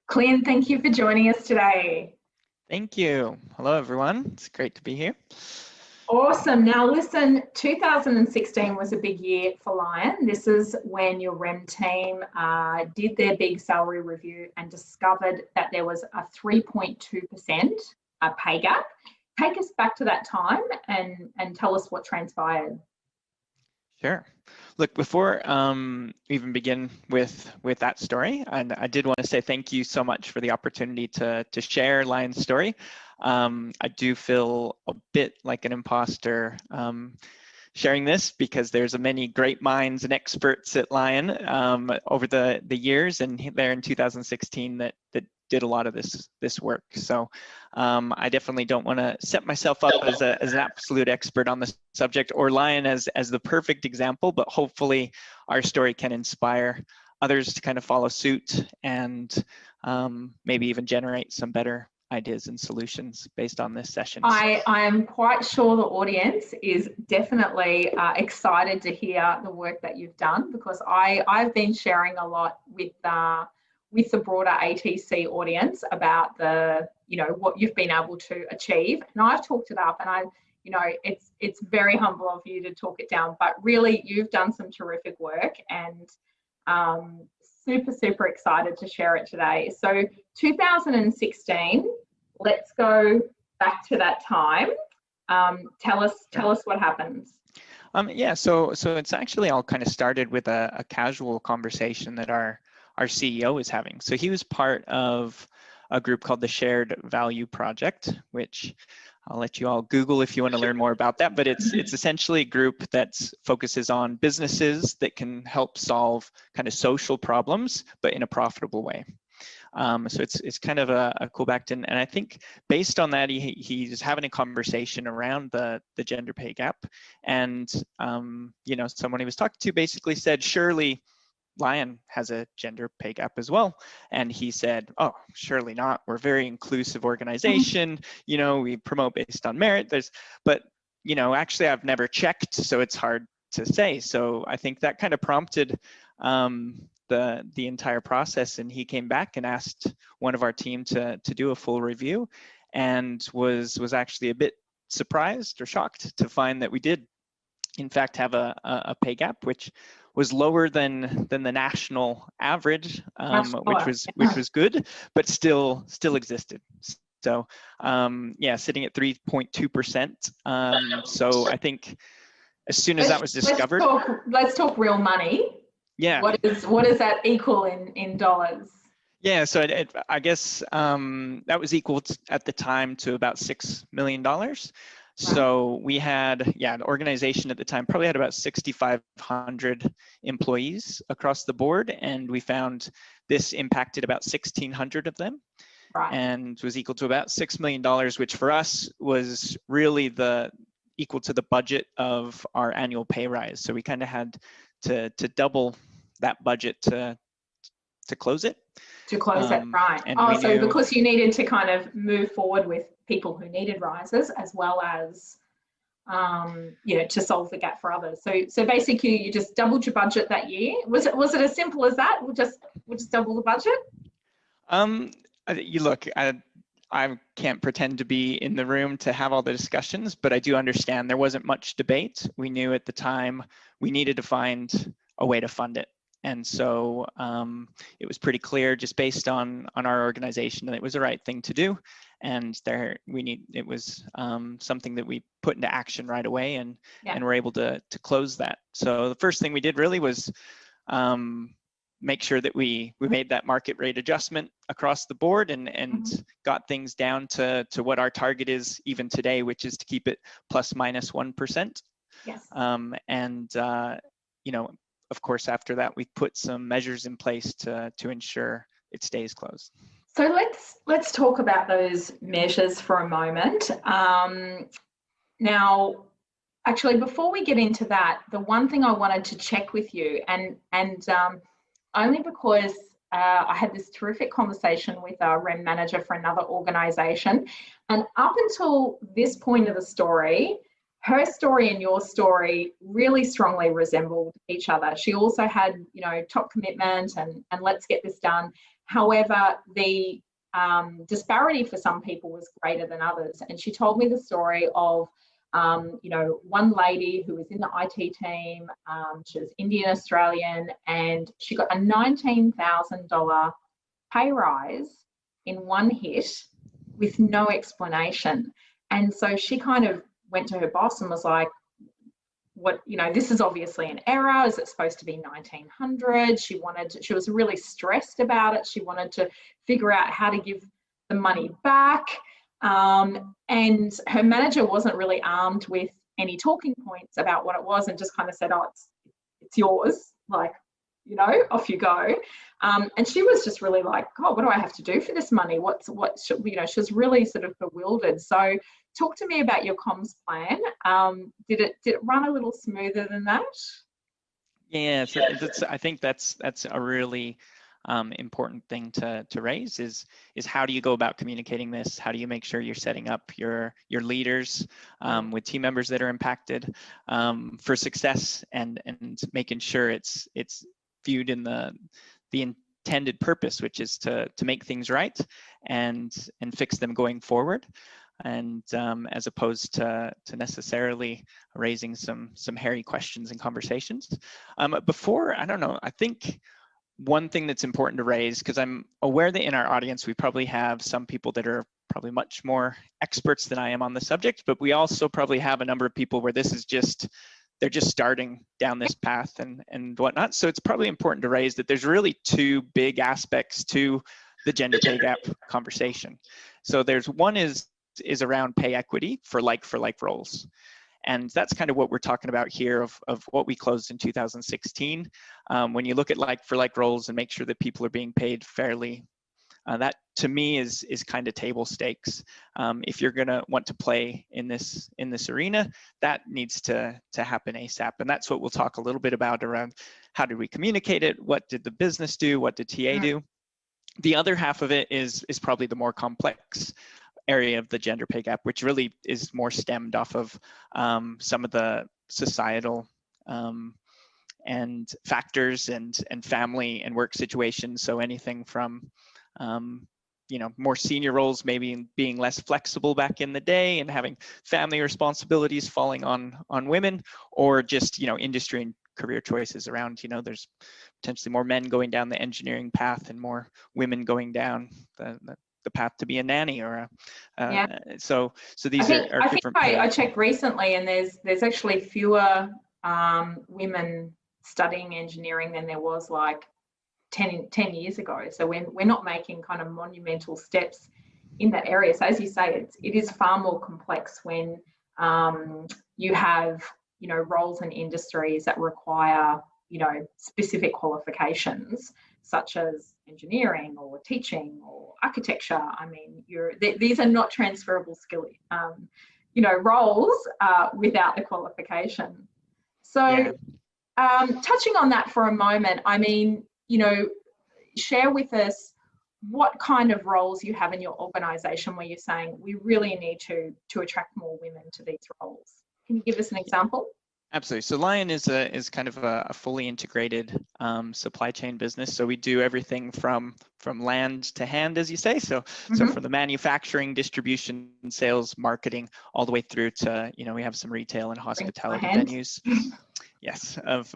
Clint, thank you for joining us today. Thank you. Hello, everyone. It's great to be here. Awesome. Now, listen, 2016 was a big year for Lion. This is when your REM team did their big salary review and discovered that there was a 3.2% pay gap. Take us back to that time and tell us what transpired. Sure. Look, before we even begin with that story, and I did want to say thank you so much for the opportunity to share Lion's story. I do feel a bit like an imposter sharing this because there's many great minds and experts at Lion over the years, and there in 2016 that did a lot of this work. So I definitely don't want to set myself up as an absolute expert on the subject or Lion as the perfect example, but hopefully our story can inspire others to kind of follow suit and maybe even generate some better ideas and solutions based on this session. I am quite sure the audience is definitely excited to hear the work that you've done, because I've been sharing a lot with the broader ATC audience about what you've been able to achieve, and I've talked it up, and it's very humble of you to talk it down, but really you've done some terrific work, and super excited to share it today. So 2016, let's go back to that time. Tell us what happens. Yeah, so it's actually all kind of started with a casual conversation that our CEO was having. So he was part of a group called the Shared Value Project, which I'll let you all Google if you want to learn more about that, but it's essentially a group that focuses on businesses that can help solve kind of social problems, but in a profitable way. So it's kind of a cool back, and I think based on that, he's having a conversation around the gender pay gap, and someone he was talking to basically said, surely Lion has a gender pay gap as well. And he said, oh, surely not. We're a very inclusive organization. We promote based on merit. But actually I've never checked, so it's hard to say. So I think that kind of prompted the entire process. And he came back and asked one of our team to do a full review, and was actually a bit surprised or shocked to find that we did in fact have a pay gap, which was lower than the national average, which was good, but still existed. So yeah, sitting at 3.2%. So I think as soon as that was discovered, let's talk real money. Yeah. What does that equal in dollars? Yeah, so I guess that was equal at the time to about $6 million. So we had, an organization at the time probably had about 6,500 employees across the board, and we found this impacted about 1,600 of them, and was equal to about $6 million, which for us was really equal to the budget of our annual pay rise. So we kind of had to double that budget to close it. To close it, right. So because you needed to kind of move forward with people who needed rises, as well as, to solve the gap for others. So basically you just doubled your budget that year. Was it as simple as that? We'll just double the budget? You look, I can't pretend to be in the room to have all the discussions, but I do understand there wasn't much debate. We knew at the time we needed to find a way to fund it. And so it was pretty clear, just based on our organization, that it was the right thing to do. And it was something that we put into action right away, and were able to close that. So the first thing we did really was make sure that we made that market rate adjustment across the board, and got things down to what our target is even today, which is to keep it plus minus 1%. Yes. Of course, after that, we put some measures in place to ensure it stays closed. So let's talk about those measures for a moment. Now, actually, before we get into that, the one thing I wanted to check with you, and only because I had this terrific conversation with a REM manager for another organisation, and up until this point of the story, her story and your story really strongly resembled each other. She also had, top commitment and let's get this done. However, the disparity for some people was greater than others. And she told me the story of, you know, one lady who was in the IT team, she was Indian Australian, and she got a $19,000 pay rise in one hit with no explanation. And so she kind of went to her boss and was like, what, you know, this is obviously an error. Is it supposed to be 1900? She was really stressed about it. She wanted to figure out how to give the money back. And her manager wasn't really armed with any talking points about what it was, and just kind of said, oh, it's yours. Like, you know, off you go. And she was just really like, oh, what do I have to do for this money? What should, you know, she was really sort of bewildered. So talk to me about your comms plan. Did it run a little smoother than that? Yeah, so I think that's a really important thing to raise is how do you go about communicating this? How do you make sure you're setting up your leaders with team members that are impacted for success, and making sure it's viewed in the intended purpose, which is to make things right and fix them going forward, and as opposed to necessarily raising some hairy questions and conversations. Before, I don't know, I think one thing that's important to raise, because I'm aware that in our audience we probably have some people that are probably much more experts than I am on the subject, but we also probably have a number of people where this is just, they're just starting down this path and whatnot. So it's probably important to raise that there's really two big aspects to the gender pay gap conversation. So there's one is around pay equity for like roles. And that's kind of what we're talking about here of what we closed in 2016. When you look at like roles and make sure that people are being paid fairly, that to me is kind of table stakes. If you're gonna want to play in this arena, that needs to happen ASAP. And that's what we'll talk a little bit about around how did we communicate it, what did the business do, what did TA do. The other half of it is probably the more complex area of the gender pay gap, which really is more stemmed off of some of the societal and factors and family and work situations. So anything from you know, more senior roles maybe being less flexible back in the day and having family responsibilities falling on women, or just, you know, industry and career choices around, you know, there's potentially more men going down the engineering path and more women going down the path to be a nanny or so these are different. I checked recently, and there's actually fewer women studying engineering than there was like 10 years ago. So we're not making kind of monumental steps in that area. So as you say, it is far more complex when you have, you know, roles and industries that require, you know, specific qualifications such as engineering or teaching or architecture. I mean, these are not transferable skill, you know, roles without the qualification. So touching on that for a moment, I mean, you know, share with us what kind of roles you have in your organisation where you're saying we really need to attract more women to these roles. Can you give us an example? Absolutely. So Lion is kind of a fully integrated supply chain business. So we do everything from land to hand, as you say. So from the manufacturing, distribution, sales, marketing, all the way through to, you know, we have some retail and hospitality venues. Yes, of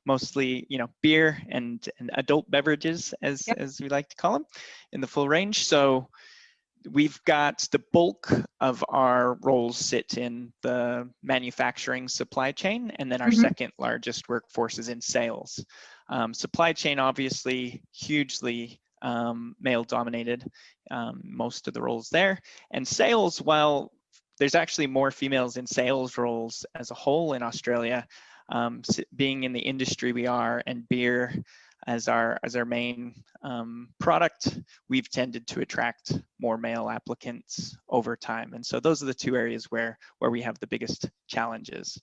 mostly, you know, beer and adult beverages, as we like to call them, in the full range. So we've got the bulk of our roles sit in the manufacturing supply chain, and then our second largest workforce is in sales. Supply chain, obviously, hugely male dominated, most of the roles there. And sales, while there's actually more females in sales roles as a whole in Australia, being in the industry we are, and beer as our main product, we've tended to attract more male applicants over time. And so those are the two areas where we have the biggest challenges.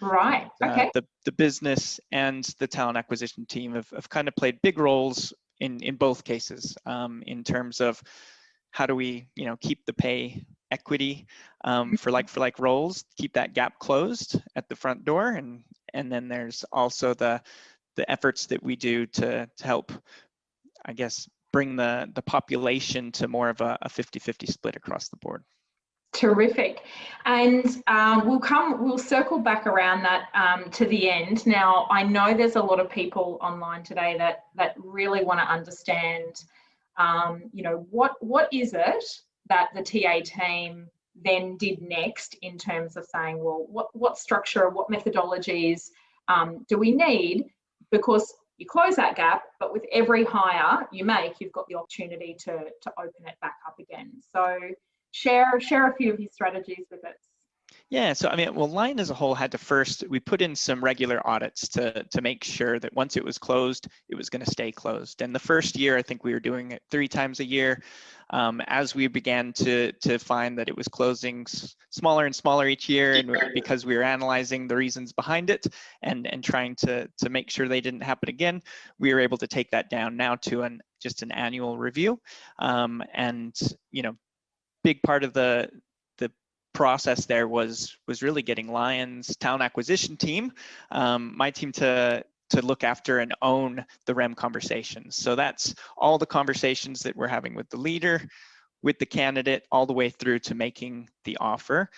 Right. Okay. The business and the talent acquisition team have kind of played big roles in both cases, in terms of how do we, you know, keep the pay equity for like roles, keep that gap closed at the front door, and then there's also the efforts that we do to help, I guess, bring the population to more of a 50-50 split across the board. Terrific. And we'll circle back around that to the end. Now, I know there's a lot of people online today that really want to understand, what is it that the TA team then did next in terms of saying, well, what structure, what methodologies do we need? Because you close that gap, but with every hire you make, you've got the opportunity to open it back up again. So share a few of your strategies with us. Yeah, so I mean, well, Lion as a whole had to first, we put in some regular audits to make sure that once it was closed, it was going to stay closed. And the first year, I think we were doing it 3 times a year. As we began to find that it was closing smaller and smaller each year, and because we were analyzing the reasons behind it and trying to make sure they didn't happen again, we were able to take that down now to just an annual review. And big part of the process there was really getting Lion's talent acquisition team, my team, to look after and own the REM conversations. So that's all the conversations that we're having with the leader, with the candidate, all the way through to making the offer,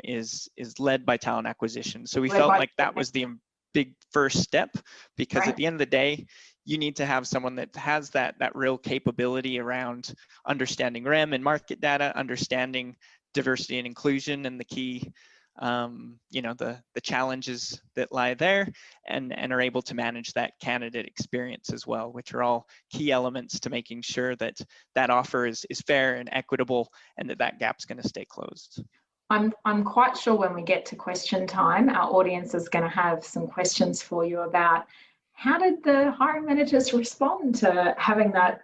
is led by talent acquisition. So we felt like that was the big first step, because right. At the end of the day, you need to have someone that has that real capability around understanding REM and market data, understanding diversity and inclusion and the key, the challenges that lie there, and are able to manage that candidate experience as well, which are all key elements to making sure that offer is fair and equitable, and that gap's going to stay closed. I'm quite sure when we get to question time, our audience is going to have some questions for you about how did the hiring managers respond to having that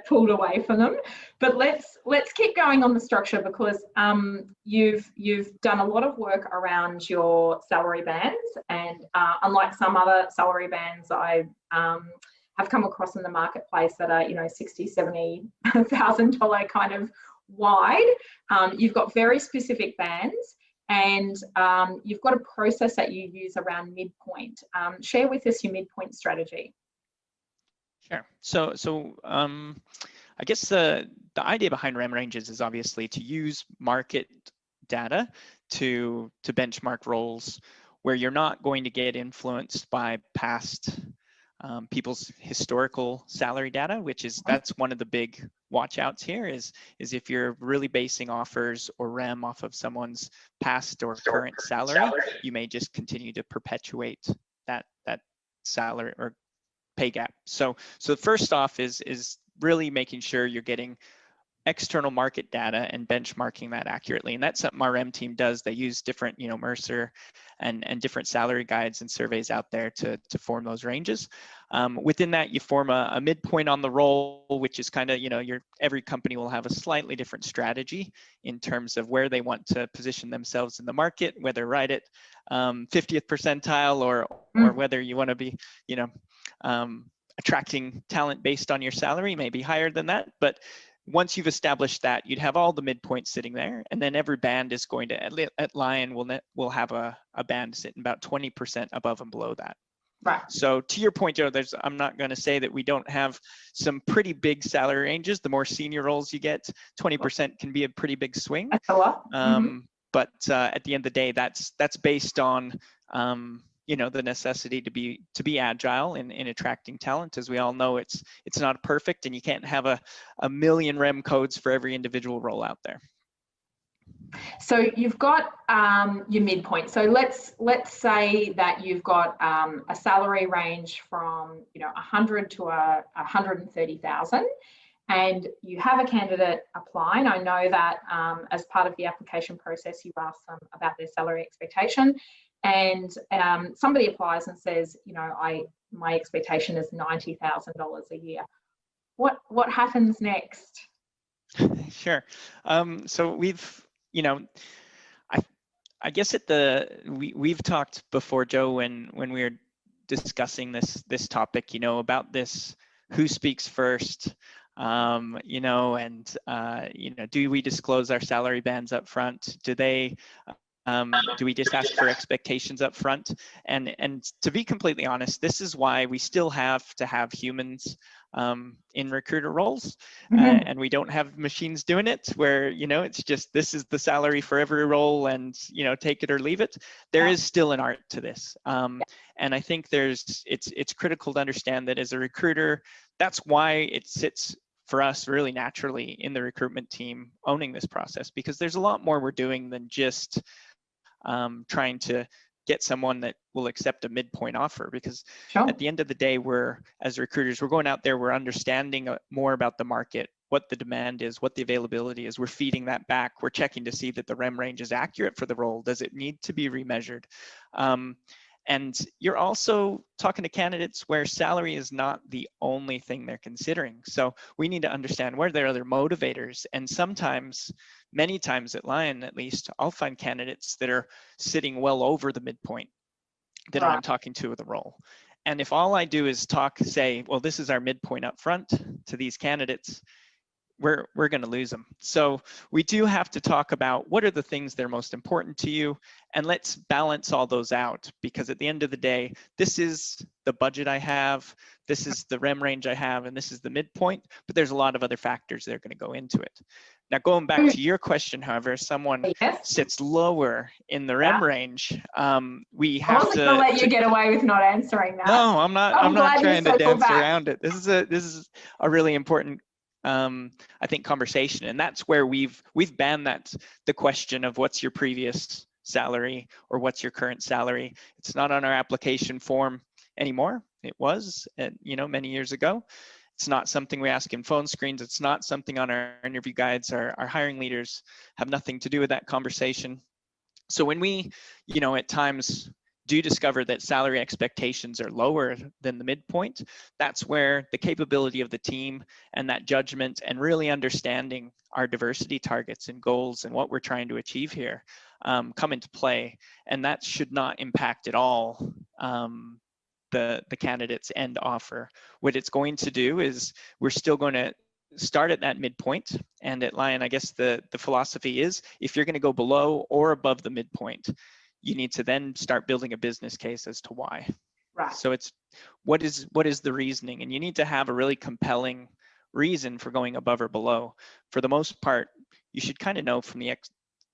pulled away from them. But let's keep going on the structure, because you've done a lot of work around your salary bands, and unlike some other salary bands I have come across in the marketplace that are $60,000-$70,000 kind of wide, you've got very specific bands, and you've got a process that you use around midpoint. Share with us your midpoint strategy. Sure. So I guess the idea behind REM ranges is obviously to use market data to benchmark roles where you're not going to get influenced by past people's historical salary data, that's one of the big watch outs here is if you're really basing offers or REM off of someone's past or current salary, you may just continue to perpetuate that salary or pay gap. So first off is really making sure you're getting external market data and benchmarking that accurately. And that's something our REM team does. They use different, Mercer and different salary guides and surveys out there to form those ranges. Within that, you form a midpoint on the role, which is kind of, every company will have a slightly different strategy in terms of where they want to position themselves in the market, whether right at 50th percentile or whether you want to be, attracting talent based on your salary, maybe higher than that. But once you've established that, you'd have all the midpoints sitting there, and then every band is going to, at Lion, will have a band sitting about 20% above and below that. Right. So to your point, Joe, I'm not going to say that we don't have some pretty big salary ranges. The more senior roles you get, 20% can be a pretty big swing. That's a lot. But at the end of the day, that's based on the necessity to be agile in attracting talent. As we all know, it's not perfect, and you can't have a million REM codes for every individual role out there. So you've got your midpoint. So let's say that you've got a salary range from 100 to 130,000, and you have a candidate apply. And I know that as part of the application process, you ask them about their salary expectation. And somebody applies and says, my expectation is $90,000 a year. What happens next? Sure. So we've, I guess we've talked before, Joe, when we were discussing this topic, about this, who speaks first, and do we disclose our salary bands up front? Do we just ask for expectations up front? And to be completely honest, this is why we still have to have humans in recruiter roles, Mhm. and we don't have machines doing it where, you know, it's just this is the salary for every role and, you know, take it or leave it. There Yeah. is still an art to this. And I think it's critical to understand that as a recruiter, that's why it sits for us really naturally in the recruitment team owning this process, because there's a lot more we're doing than just trying to get someone that will accept a midpoint offer. Because Sure. at the end of the day, as recruiters, we're going out there, we're understanding more about the market, what the demand is, what the availability is. We're feeding that back. We're checking to see that the REM range is accurate for the role. Does it need to be remeasured? And you're also talking to candidates where salary is not the only thing they're considering. So we need to understand what are their other motivators. And sometimes, many times at Lion at least, I'll find candidates that are sitting well over the midpoint that Right. I'm talking to with the role. And if all I do is say, well, this is our midpoint up front to these candidates, we're going to lose them. So we do have to talk about what are the things that are most important to you, and let's balance all those out, because at the end of the day, this is the budget I have, this is the REM range I have, and this is the midpoint, but there's a lot of other factors that are going to go into it. Now, going back to your question, however, if someone Yes. sits lower in the Yeah. REM range, we I have wasn't going to let you get away with not answering that. No, I'm not glad you trying to circled dance back. around it. This is a really important I think conversation, and that's where we've banned the question of what's your previous salary or what's your current salary. It's not on our application form anymore. It was, you know, many years ago. It's not something we ask in phone screens. It's not something on our interview guides. Our hiring leaders have nothing to do with that conversation. So when we, you know, at times do discover that salary expectations are lower than the midpoint, that's where the capability of the team and that judgment and really understanding our diversity targets and goals and what we're trying to achieve here come into play. And that should not impact at all the candidate's end offer. What it's going to do is we're still going to start at that midpoint. And at Lion, I guess the philosophy is if you're going to go below or above the midpoint, you need to then start building a business case as to why. Right. So it's what is the reasoning, and you need to have a really compelling reason for going above or below. For the most part, you should kind of know from the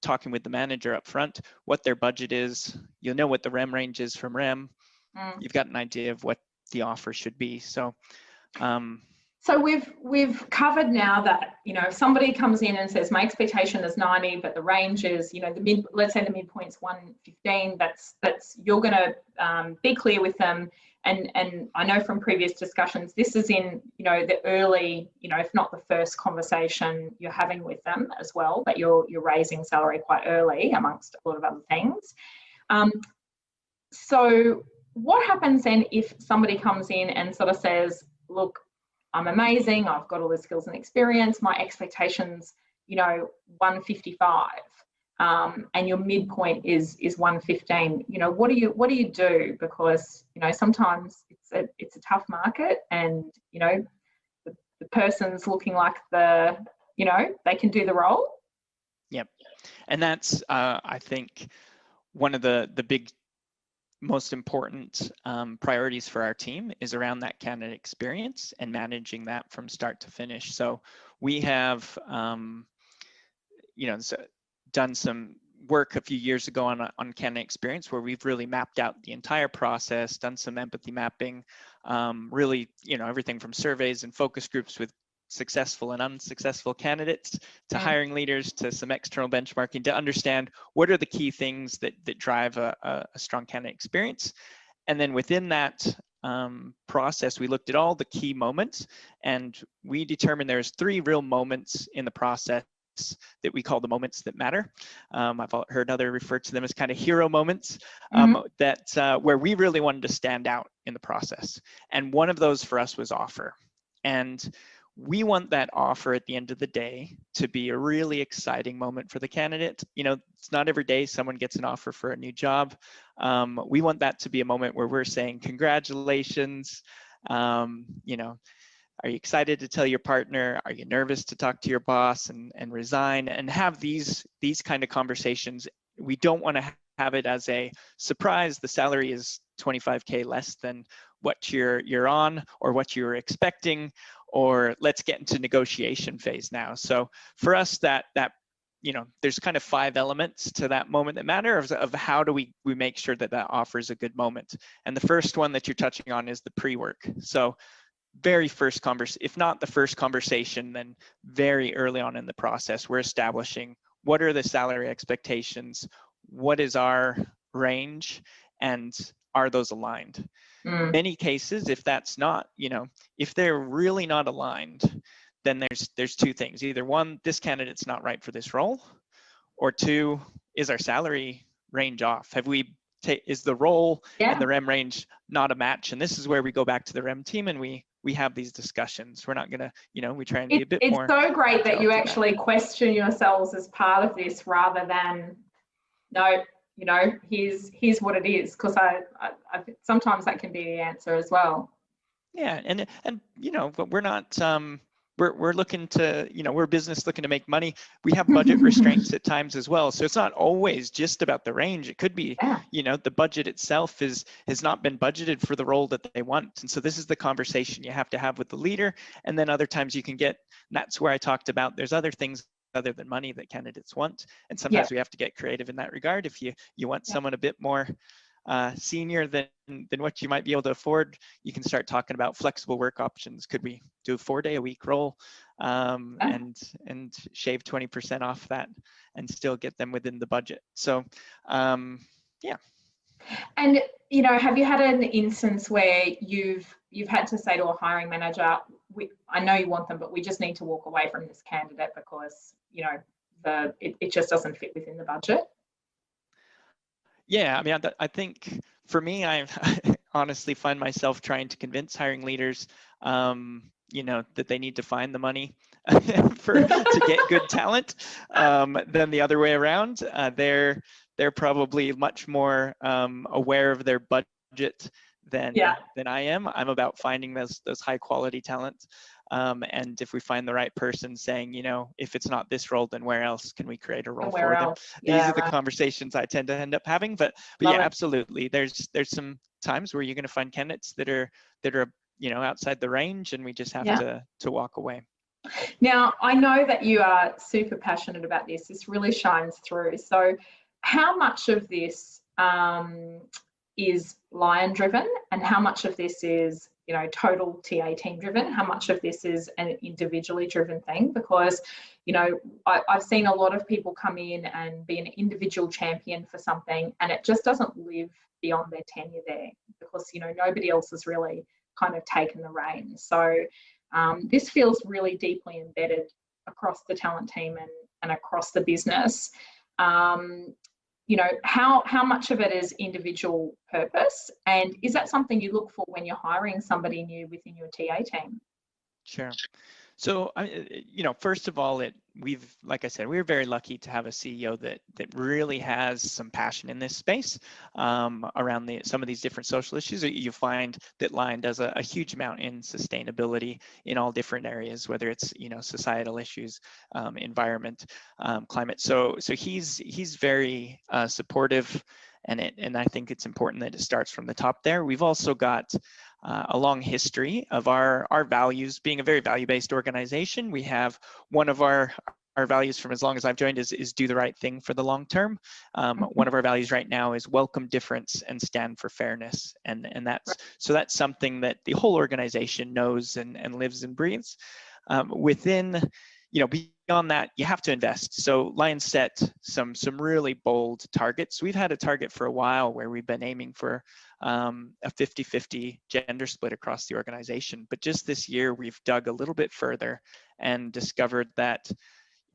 talking with the manager up front what their budget is. You'll know what the REM range is from REM. You've got an idea of what the offer should be. So so we've covered now that, you know, if somebody comes in and says my expectation is 90, but the range is, you know, let's say the midpoint's 115, that's you're going to be clear with them. And I know from previous discussions, this is in, you know, the early, you know, if not the first conversation you're having with them as well, but you're raising salary quite early amongst a lot of other things. So what happens then if somebody comes in and sort of says, look, I'm amazing, I've got all the skills and experience, my expectations, you know, 155, and your midpoint is 115. You know, what do you do? Because, you know, sometimes it's a tough market, and, you know, the person's looking like you know, they can do the role. Yep. And that's I think one of the big most important priorities for our team is around that candidate experience and managing that from start to finish. So we have, you know, done some work a few years ago on candidate experience, where we've really mapped out the entire process, done some empathy mapping, really, you know, everything from surveys and focus groups with successful and unsuccessful candidates to hiring leaders to some external benchmarking to understand what are the key things that drive a strong candidate experience. And then within that process, we looked at all the key moments, and we determined there's 3 real moments in the process that we call the moments that matter. I've heard others refer to them as kind of hero moments, that where we really wanted to stand out in the process. And one of those for us was offer. And we want that offer at the end of the day to be a really exciting moment for the candidate. You know, it's not every day someone gets an offer for a new job. We want that to be a moment where we're saying, congratulations, you know, are you excited to tell your partner? Are you nervous to talk to your boss and resign? And have these kind of conversations. We don't want to have it as a surprise. The salary is 25K less than what you're on or what you're expecting, or let's get into negotiation phase now. So for us, that there's kind of 5 elements to that moment that matter of how do we make sure that offers a good moment. And the first one that you're touching on is the pre-work. So very first conversation, if not the first conversation, then very early on in the process, we're establishing what are the salary expectations, what is our range, and are those aligned? Many cases, if that's not, if they're really not aligned, then there's 2 things. Either 1, this candidate's not right for this role, or 2, is our salary range off? Is the role and the REM range not a match? And this is where we go back to the REM team and we have these discussions. We're not gonna, we try and be a bit more. It's so great that you actually question yourselves as part of this rather than, no, here's what it is, because I sometimes that can be the answer as well. Yeah, and but we're not we're looking to, we're a business looking to make money. We have budget restraints at times as well. So it's not always just about the range. It could be, the budget itself has not been budgeted for the role that they want. And so this is the conversation you have to have with the leader. And then other times you can get, and that's where I talked about, there's other things other than money that candidates want. And sometimes we have to get creative in that regard. If you want someone a bit more senior than what you might be able to afford, you can start talking about flexible work options. Could we do a 4-day-a-week role and shave 20% off that and still get them within the budget? So yeah. And have you had an instance where you've had to say to a hiring manager, I know you want them, but we just need to walk away from this candidate because it just doesn't fit within the budget? Yeah, I mean, I think for me, I honestly find myself trying to convince hiring leaders, that they need to find the money to get good talent, than the other way around. They're probably much more aware of their budget than I am. I'm about finding those high quality talent. And if we find the right person, saying, if it's not this role, then where else can we create a role for them? These are the conversations I tend to end up having. But yeah, absolutely. There's some times where you're going to find candidates that are outside the range, and we just have to walk away. Now, I know that you are super passionate about this. This really shines through. So how much of this is Lion driven, and how much of this is total TA team driven? How much of this is an individually driven thing? Because I've seen a lot of people come in and be an individual champion for something, and it just doesn't live beyond their tenure there, because nobody else has really kind of taken the reins. So this feels really deeply embedded across the talent team and across the business. How much of it is individual purpose, and is that something you look for when you're hiring somebody new within your TA team? Sure. So, first of all, like I said, we're very lucky to have a CEO that really has some passion in this space around some of these different social issues. You find that Lion does a huge amount in sustainability in all different areas, whether it's societal issues, environment, climate. So he's very supportive, and I think it's important that it starts from the top there. We've also got a long history of our values being a very value-based organization. We have one of our values from as long as I've joined is do the right thing for the long term. One of our values right now is welcome difference and stand for fairness. And that's something that the whole organization knows and lives and breathes. Within, beyond that, you have to invest. So Lion set some really bold targets. We've had a target for a while where we've been aiming for a 50-50 gender split across the organization. But just this year, we've dug a little bit further and discovered that,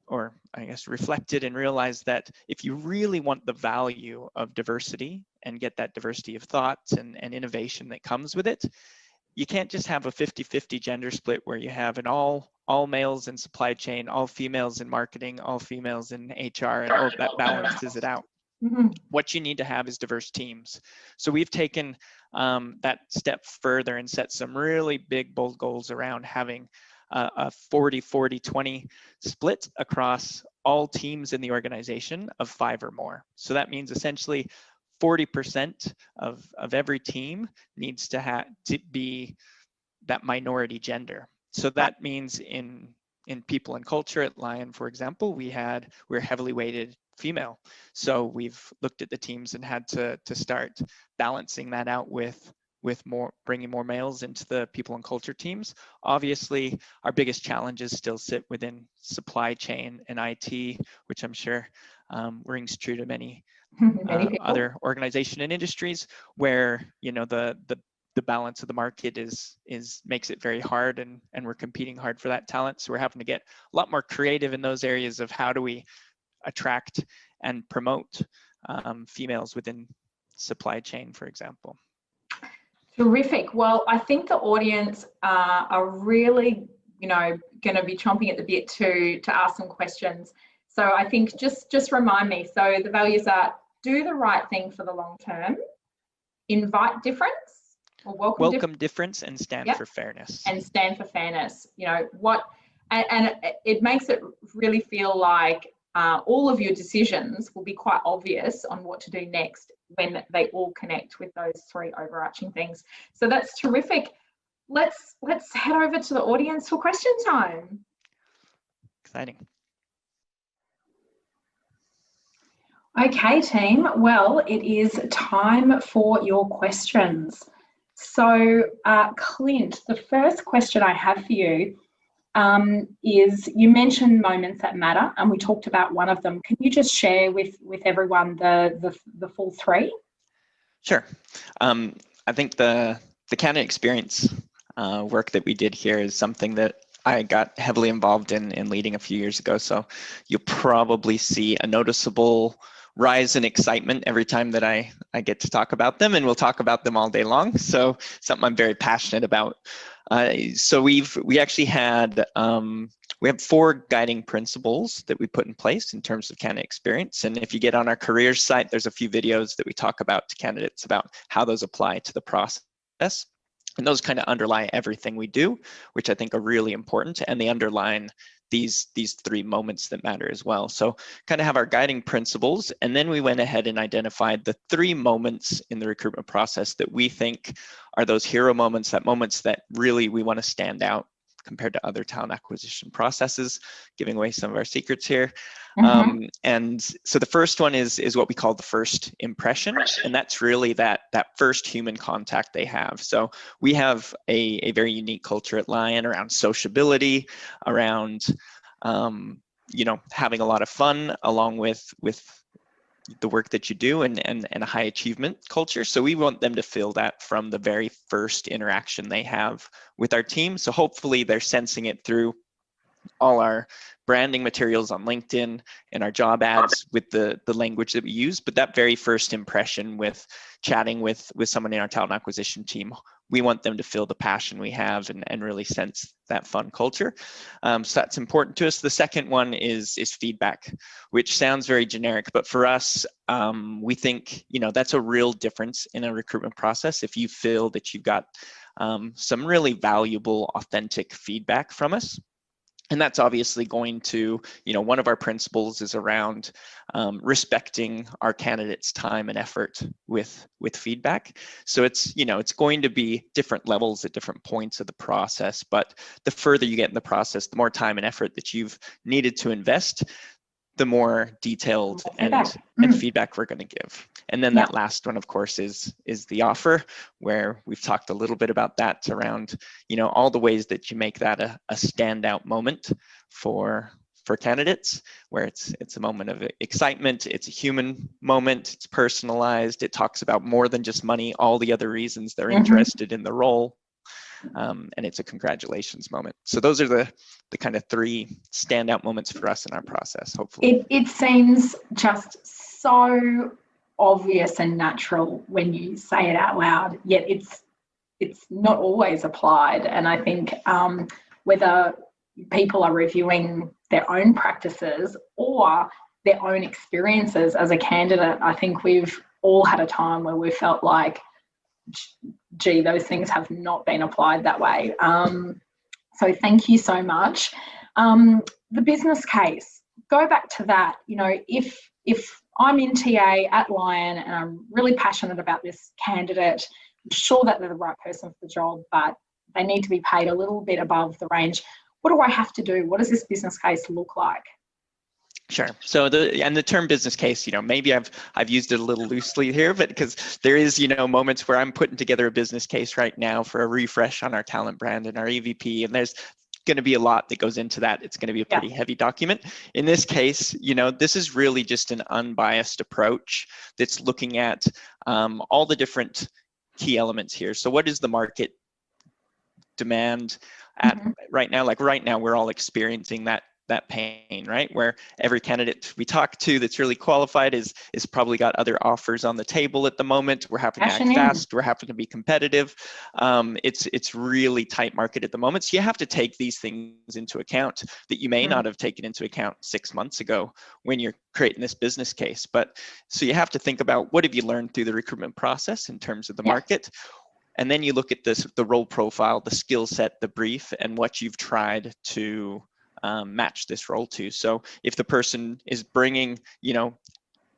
or I guess reflected and realized that if you really want the value of diversity and get that diversity of thought and innovation that comes with it, you can't just have a 50-50 gender split where you have an all males in supply chain, all females in marketing, all females in HR, and that balances it out. Mm-hmm. What you need to have is diverse teams. So we've taken that step further and set some really big, bold goals around having a 40-40-20 split across all teams in the organization of 5 or more. So that means essentially 40% of every team needs to be that minority gender. So that means in people and culture at Lion, for example, we're heavily weighted female. So we've looked at the teams and had to start balancing that out with bringing more males into the people and culture teams. Obviously, our biggest challenges still sit within supply chain and IT, which I'm sure rings true to many other organization and industries, where the balance of the market makes it very hard, and we're competing hard for that talent. So we're having to get a lot more creative in those areas of how do we attract and promote females within supply chain, for example. Terrific. Well, I think the audience are really, going to be chomping at the bit to ask some questions. So I think just remind me. So the values are: do the right thing for the long term, invite difference, or welcome difference, and stand for fairness. And stand for fairness. And it makes it really feel like all of your decisions will be quite obvious on what to do next when they all connect with those three overarching things. So that's terrific. Let's head over to the audience for question time. Exciting. Okay, team. Well, it is time for your questions. So, Clint, the first question I have for you is, you mentioned moments that matter, and we talked about one of them. Can you just share with everyone the full three? Sure. I think the candidate experience work that we did here is something that I got heavily involved in leading a few years ago. So you'll probably see a noticeable rise in excitement every time that I get to talk about them, and we'll talk about them all day long. So something I'm very passionate about. So we actually had we have 4 guiding principles that we put in place in terms of candidate experience. And if you get on our careers site, there's a few videos that we talk about to candidates about how those apply to the process. And those kind of underlie everything we do, which I think are really important, and they underline these 3 moments that matter as well. So kind of have our guiding principles, and then we went ahead and identified the 3 moments in the recruitment process that we think are those hero moments, that moments that really we want to stand out compared to other talent acquisition processes, giving away some of our secrets here. And so the first one is what we call the first impression, and that's really that first human contact they have. So we have a very unique culture at Lion around sociability, around having a lot of fun along with the work that you do, and a high achievement culture. So we want them to feel that from the very first interaction they have with our team. So hopefully they're sensing it through all our branding materials on LinkedIn and our job ads with the language that we use. But that very first impression with chatting with someone in our talent acquisition team, we want them to feel the passion we have and really sense that fun culture. So that's important to us. The second one is feedback, which sounds very generic, but for us, we think that's a real difference in a recruitment process. If you feel that you've got some really valuable, authentic feedback from us. And that's obviously going to, one of our principles is around respecting our candidates' time and effort with feedback. So it's going to be different levels at different points of the process, but the further you get in the process, the more time and effort that you've needed to invest, the more detailed and feedback we're going to give. And then that last one, of course, is the offer, where we've talked a little bit about that around, all the ways that you make that a standout moment for candidates, where it's a moment of excitement, it's a human moment, it's personalized, it talks about more than just money, all the other reasons they're interested in the role. And it's a congratulations moment. So those are the kind of 3 standout moments for us in our process, hopefully. It seems just so obvious and natural when you say it out loud, yet it's not always applied. And I think whether people are reviewing their own practices or their own experiences as a candidate, I think we've all had a time where we felt like, gee, those things have not been applied that way. So thank you so much. The business case, go back to that. If I'm in TA at Lion and I'm really passionate about this candidate. I'm sure that they're the right person for the job, but they need to be paid a little bit above the range. What do I have to do? What does this business case look like? Sure. So the term business case, maybe I've used it a little loosely here, but because there is, moments where I'm putting together a business case right now for a refresh on our talent brand and our EVP, and there's going to be a lot that goes into that. It's going to be a pretty heavy document. In this case, this is really just an unbiased approach that's looking at all the different key elements here. So what is the market demand at right now? Like right now, we're all experiencing that pain, right? Where every candidate we talk to that's really qualified is probably got other offers on the table at the moment. We're having to act fast. We're having to be competitive. It's really tight market at the moment. So you have to take these things into account that you may not have taken into account 6 months ago when you're creating this business case. But so you have to think about what have you learned through the recruitment process in terms of the market. And then you look at the role profile, the skill set, the brief, and what you've tried to match this role to. So if the person is bringing,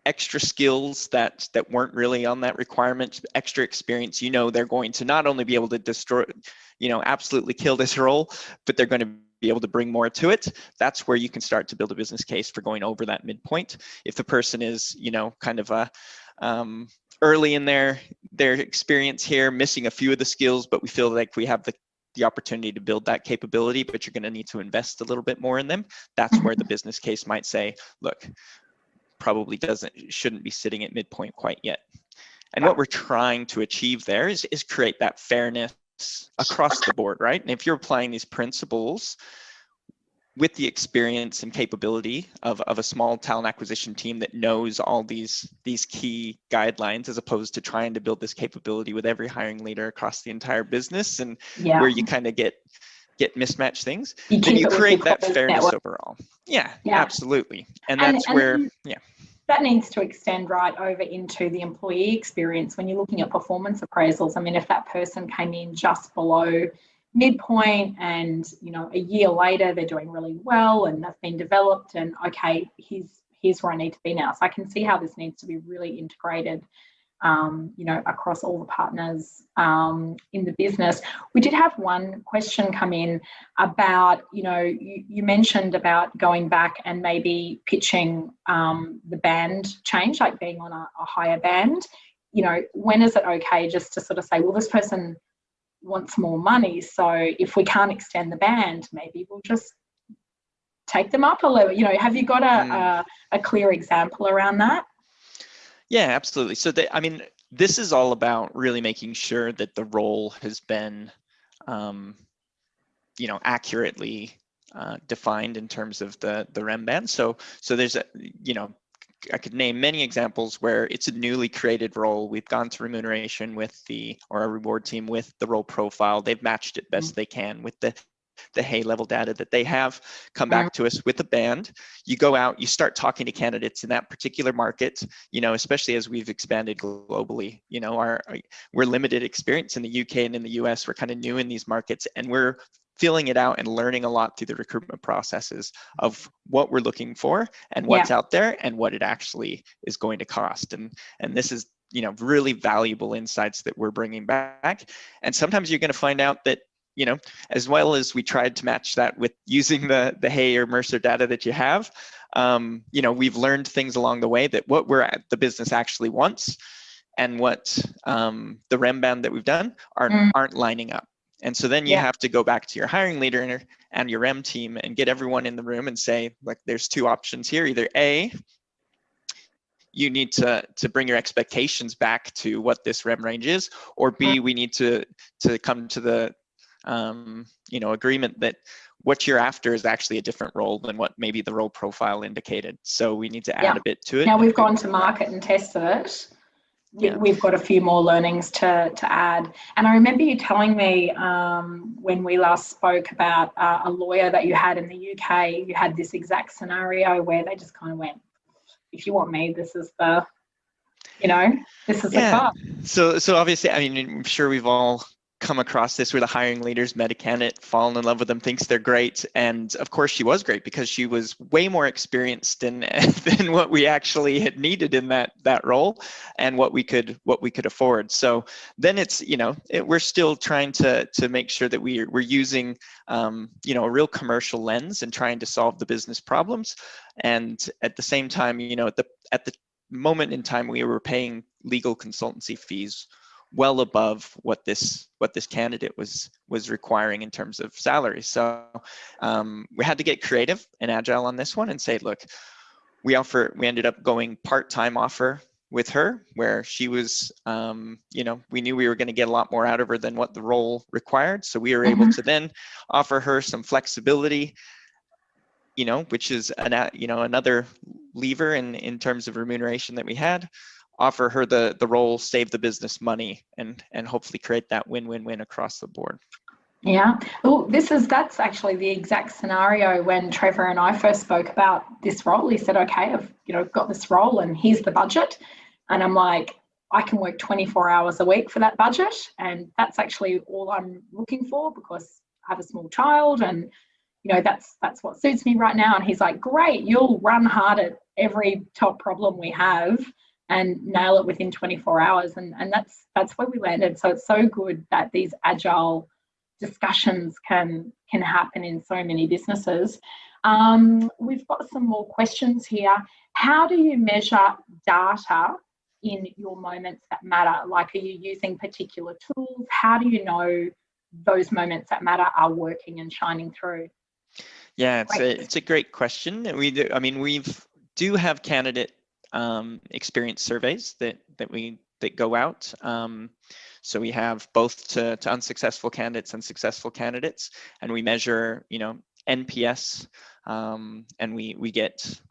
extra skills that weren't really on that requirement, extra experience, they're going to not only be able to destroy, absolutely kill this role, but they're going to be able to bring more to it. That's where you can start to build a business case for going over that midpoint. If the person is, kind of a early in their experience here, missing a few of the skills, but we feel like we have the opportunity to build that capability, but you're going to need to invest a little bit more in them. That's where the business case might say, look, probably shouldn't be sitting at midpoint quite yet. And what we're trying to achieve there is create that fairness across the board, right? And if you're applying these principles with the experience and capability of a small talent acquisition team that knows all these key guidelines, as opposed to trying to build this capability with every hiring leader across the entire business, and where you kind of get mismatched things, then you create that fairness overall. Yeah, absolutely. And that's where, that needs to extend right over into the employee experience when you're looking at performance appraisals. I mean, if that person came in just below midpoint and a year later they're doing really well and they've been developed, and okay, here's where I need to be now. So I can see how this needs to be really integrated across all the partners in the business. We did have one question come in about, you mentioned about going back and maybe pitching the band change, like being on a higher band. When is it okay just to sort of say, well, this person wants more money, so if we can't extend the band, maybe we'll just take them up a level. Have you got a clear example around that? Yeah, absolutely. So this is all about really making sure that the role has been accurately defined in terms of the REM band. So there's I could name many examples where it's a newly created role. We've gone to remuneration with our reward team with the role profile. They've matched it best they can with the hay level data that they have, come back to us with a band. You go out, you start talking to candidates in that particular market, especially as we've expanded globally. We're limited experience in the UK and in the US. We're kind of new in these markets, and we're filling it out and learning a lot through the recruitment processes of what we're looking for and what's out there and what it actually is going to cost. And this is, really valuable insights that we're bringing back. And sometimes you're going to find out that, as well as we tried to match that with using the Hay or Mercer data that you have, we've learned things along the way that what the business actually wants and what the REM band that we've done aren't lining up. And so then you have to go back to your hiring leader and your REM team and get everyone in the room and say, like, there's two options here. Either A, you need to bring your expectations back to what this REM range is, or B, we need to come to the agreement that what you're after is actually a different role than what maybe the role profile indicated. So we need to add a bit to it. Now we've gone to market and tested it. We've got a few more learnings to add. And I remember you telling me when we last spoke about a lawyer that you had in the UK, you had this exact scenario where they just kind of went, if you want me, this is the, this is the car. So obviously, I'm sure we've all come across this where the hiring leaders met a candidate, fallen in love with them, thinks they're great. And of course she was great because she was way more experienced than than what we actually had needed in that role and what we could afford. So then it's, we're still trying to make sure that we're using a real commercial lens and trying to solve the business problems. And at the same time, at the moment in time, we were paying legal consultancy fees well above what this candidate was requiring in terms of salary. So we had to get creative and agile on this one and say, look, we ended up going part-time offer with her, where she was, we knew we were going to get a lot more out of her than what the role required. So we were able to then offer her some flexibility, which is another lever in terms of remuneration that we had. Offer her the role, save the business money, and hopefully create that win-win-win across the board. Yeah. Well, that's actually the exact scenario when Trevor and I first spoke about this role. He said, okay, I've got this role and here's the budget. And I'm like, I can work 24 hours a week for that budget. And that's actually all I'm looking for because I have a small child and, that's what suits me right now. And he's like, great, you'll run hard at every top problem we have and nail it within 24 hours. And that's where we landed. So it's so good that these agile discussions can happen in so many businesses. We've got some more questions here. How do you measure data in your moments that matter? Like, are you using particular tools? How do you know those moments that matter are working and shining through? Yeah, it's a great question. We do have candidate experience surveys that go out. So we have both to unsuccessful candidates and successful candidates, and we measure, NPS, and we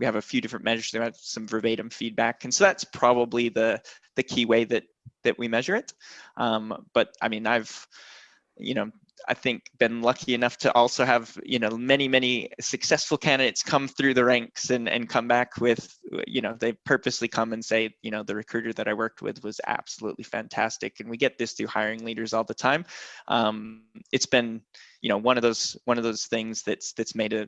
have a few different measures. There have some verbatim feedback, and so that's probably the key way that we measure it. But I've I think been lucky enough to also have many successful candidates come through the ranks and come back with they purposely come and say the recruiter that I worked with was absolutely fantastic. And we get this through hiring leaders all the time. It's been one of those things that's made a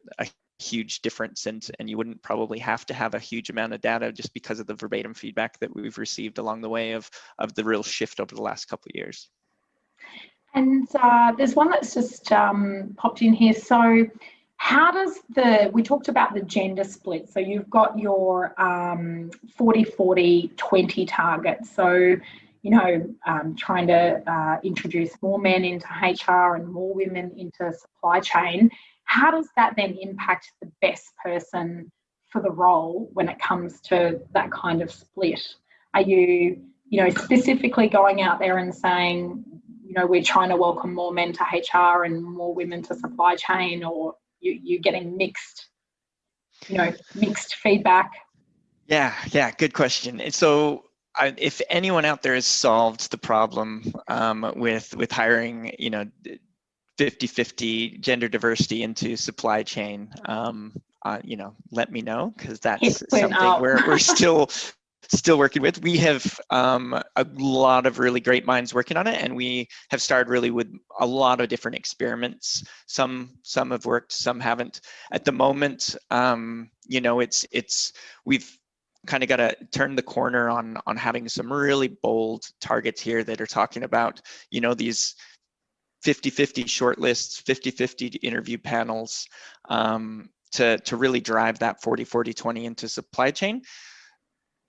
huge difference, and you wouldn't probably have to have a huge amount of data just because of the verbatim feedback that we've received along the way of the real shift over the last couple of years. And there's one that's just popped in here. So how does we talked about the gender split. So you've got your 40-40-20 target. So, trying to introduce more men into HR and more women into supply chain. How does that then impact the best person for the role when it comes to that kind of split? Are you, specifically going out there and saying, we're trying to welcome more men to HR and more women to supply chain, or you're getting mixed feedback? Yeah, good question. And so if anyone out there has solved the problem with hiring, 50-50 gender diversity into supply chain, let me know, because that's something we're still working with. We have a lot of really great minds working on it, and we have started really with a lot of different experiments. Some have worked, some haven't. At the moment, we've kind of got to turn the corner on having some really bold targets here that are talking about these 50-50 shortlists, 50-50 interview panels, to really drive that 40-40-20 into supply chain.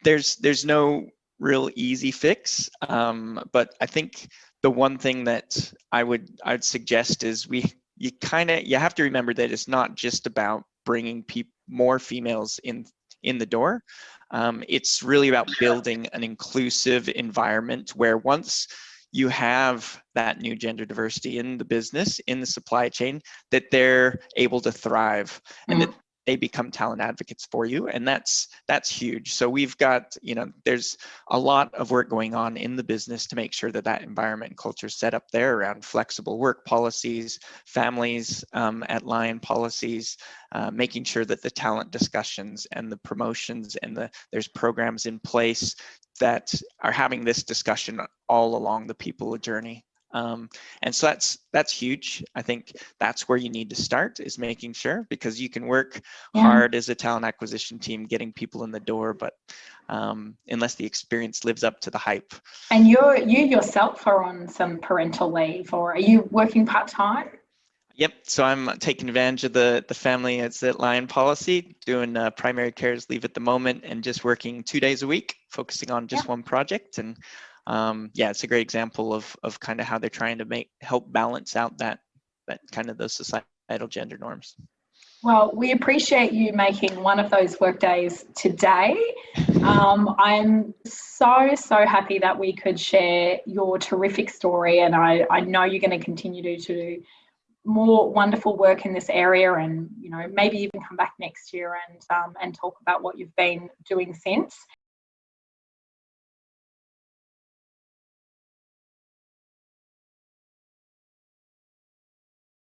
There's no real easy fix, but I think the one thing that I'd suggest is you have to remember that it's not just about bringing more females in the door. It's really about building an inclusive environment where once you have that new gender diversity in the business, in the supply chain, that they're able to thrive and that they become talent advocates for you. And that's huge. So we've got, there's a lot of work going on in the business to make sure that environment and culture is set up there around flexible work policies, families at Lion policies, making sure that the talent discussions and the promotions and there's programs in place that are having this discussion all along the people journey. And so that's huge. I think that's where you need to start, is making sure, because you can work hard as a talent acquisition team getting people in the door, but unless the experience lives up to the hype. And you yourself are on some parental leave, or are you working part-time? Yep. So I'm taking advantage of the family as at Lion policy, doing primary cares leave at the moment, and just working 2 days a week, focusing on just one project. And yeah, it's a great example of kind of how they're trying to help balance out that kind of those societal gender norms. Well, we appreciate you making one of those work days today. I'm so happy that we could share your terrific story, and I know you're going to continue to do more wonderful work in this area, and maybe even come back next year and talk about what you've been doing since.